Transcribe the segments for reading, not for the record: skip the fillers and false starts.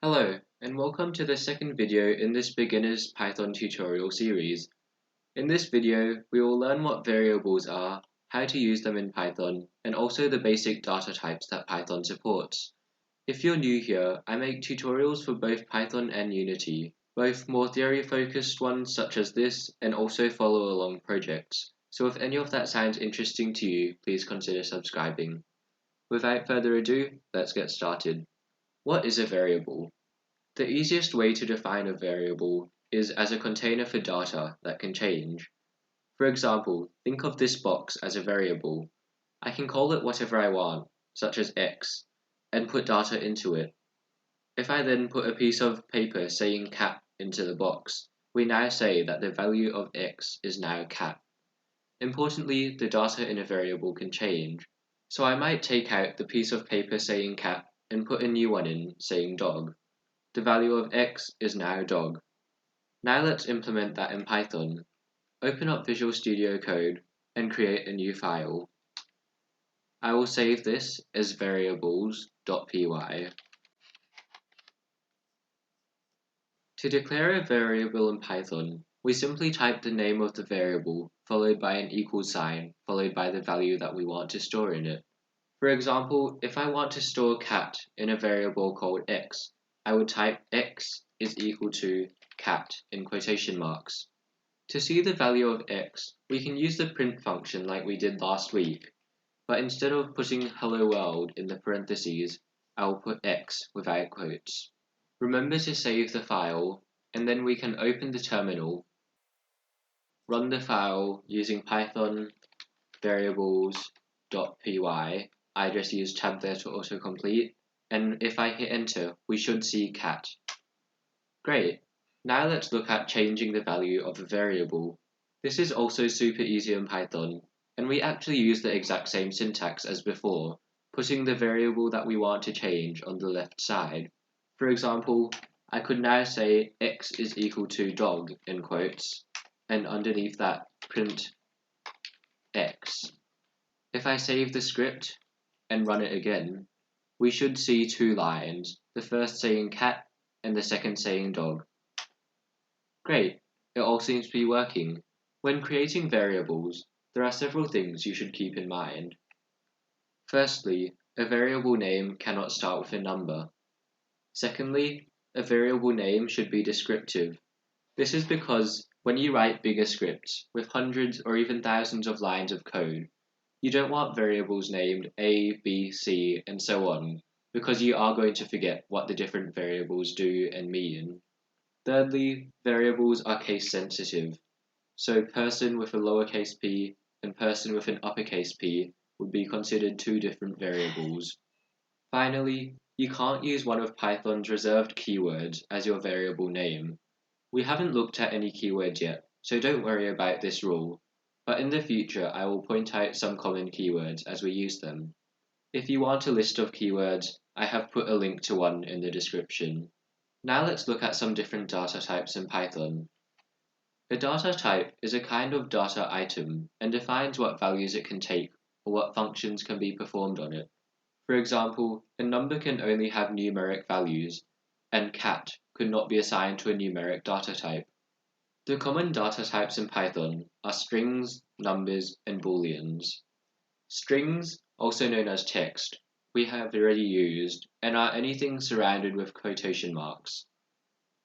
Hello, and welcome to the second video in this beginner's Python tutorial series. In this video, we will learn what variables are, how to use them in Python, and also the basic data types that Python supports. If you're new here, I make tutorials for both Python and Unity, both more theory-focused ones such as this, and also follow-along projects. So if any of that sounds interesting to you, please consider subscribing. Without further ado, let's get started. What is a variable? The easiest way to define a variable is as a container for data that can change. For example, think of this box as a variable. I can call it whatever I want, such as x, and put data into it. If I then put a piece of paper saying cat into the box, we now say that the value of x is now cat. Importantly, the data in a variable can change. So I might take out the piece of paper saying cat and put a new one in saying dog. The value of x is now dog. Now let's implement that in Python. Open up Visual Studio Code and create a new file. I will save this as variables.py. To declare a variable in Python, we simply type the name of the variable followed by an equal sign followed by the value that we want to store in it. For example, if I want to store cat in a variable called x, I would type x is equal to cat in quotation marks. To see the value of x, we can use the print function like we did last week, but instead of putting hello world in the parentheses, I will put x without quotes. Remember to save the file, and then we can open the terminal, run the file using python variables.py. I just use tab there to autocomplete, and if I hit enter, we should see cat. Great! Now let's look at changing the value of a variable. This is also super easy in Python, and we actually use the exact same syntax as before, putting the variable that we want to change on the left side. For example, I could now say x is equal to dog in quotes, and underneath that print x. If I save the script and run it again, we should see two lines, the first saying cat and the second saying dog. Great, it all seems to be working. When creating variables, there are several things you should keep in mind. Firstly, a variable name cannot start with a number. Secondly, a variable name should be descriptive. This is because when you write bigger scripts with hundreds or even thousands of lines of code, you don't want variables named A, B, C, and so on, because you are going to forget what the different variables do and mean. Thirdly, variables are case sensitive, so person with a lowercase p and person with an uppercase P would be considered two different variables. Finally, you can't use one of Python's reserved keywords as your variable name. We haven't looked at any keywords yet, so don't worry about this rule, but in the future I will point out some common keywords as we use them. If you want a list of keywords, I have put a link to one in the description. Now let's look at some different data types in Python. A data type is a kind of data item and defines what values it can take or what functions can be performed on it. For example, a number can only have numeric values, and cat could not be assigned to a numeric data type. The common data types in Python are strings, numbers, and booleans. Strings, also known as text, we have already used and are anything surrounded with quotation marks.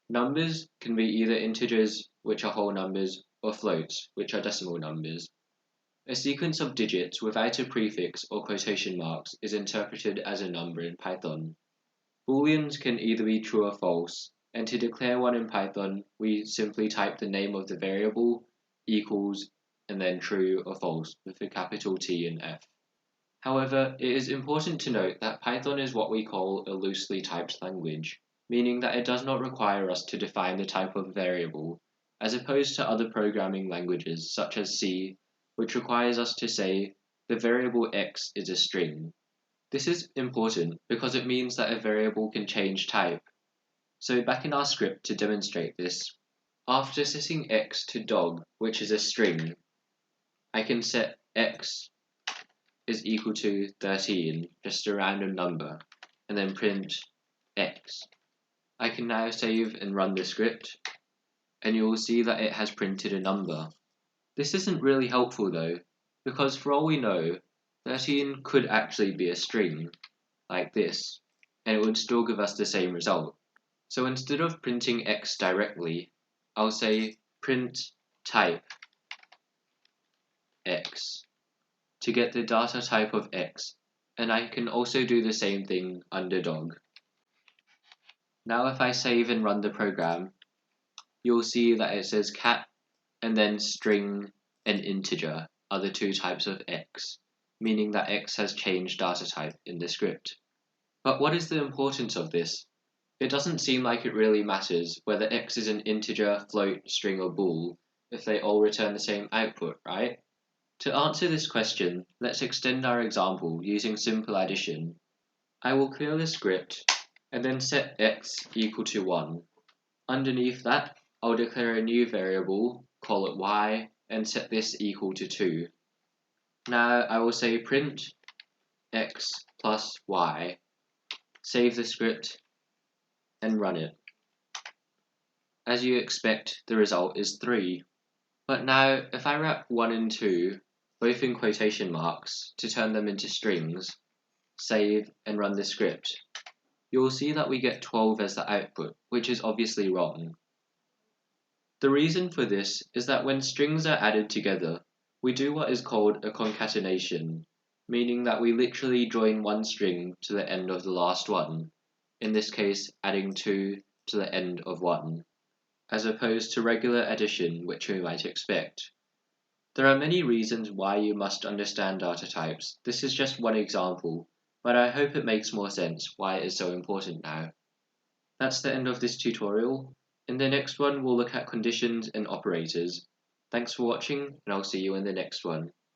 Numbers can be either integers, which are whole numbers, or floats, which are decimal numbers. A sequence of digits without a prefix or quotation marks is interpreted as a number in Python. Booleans can either be true or false, and to declare one in Python, we simply type the name of the variable, equals, and then true or false with a capital T and F. However, it is important to note that Python is what we call a loosely typed language, meaning that it does not require us to define the type of variable, as opposed to other programming languages such as C, which requires us to say the variable x is a string. This is important because it means that a variable can change type. So back in our script to demonstrate this, after setting x to dog, which is a string, I can set x is equal to 13, just a random number, and then print x. I can now save and run the script, and you will see that it has printed a number. This isn't really helpful though, because for all we know, 13 could actually be a string, like this, and it would still give us the same result. So instead of printing x directly, I'll say print type x to get the data type of x, and I can also do the same thing under dog. Now if I save and run the program, you'll see that it says cat and then string and integer are the two types of x, meaning that x has changed data type in the script. But what is the importance of this? It doesn't seem like it really matters whether x is an integer, float, string, or bool if they all return the same output, right? To answer this question, let's extend our example using simple addition. I will clear the script and then set x equal to 1. Underneath that, I'll declare a new variable, call it y, and set this equal to 2. Now I will say print x plus y, save the script, and run it. As you expect, the result is 3. But now, if I wrap 1 and 2, both in quotation marks, to turn them into strings, save and run the script, you'll see that we get 12 as the output, which is obviously wrong. The reason for this is that when strings are added together, we do what is called a concatenation, meaning that we literally join one string to the end of the last one, in this case adding 2 to the end of 1, as opposed to regular addition which we might expect. There are many reasons why you must understand data types. This is just one example, but I hope it makes more sense why it is so important now. That's the end of this tutorial. In the next one, we'll look at conditions and operators. Thanks for watching, and I'll see you in the next one.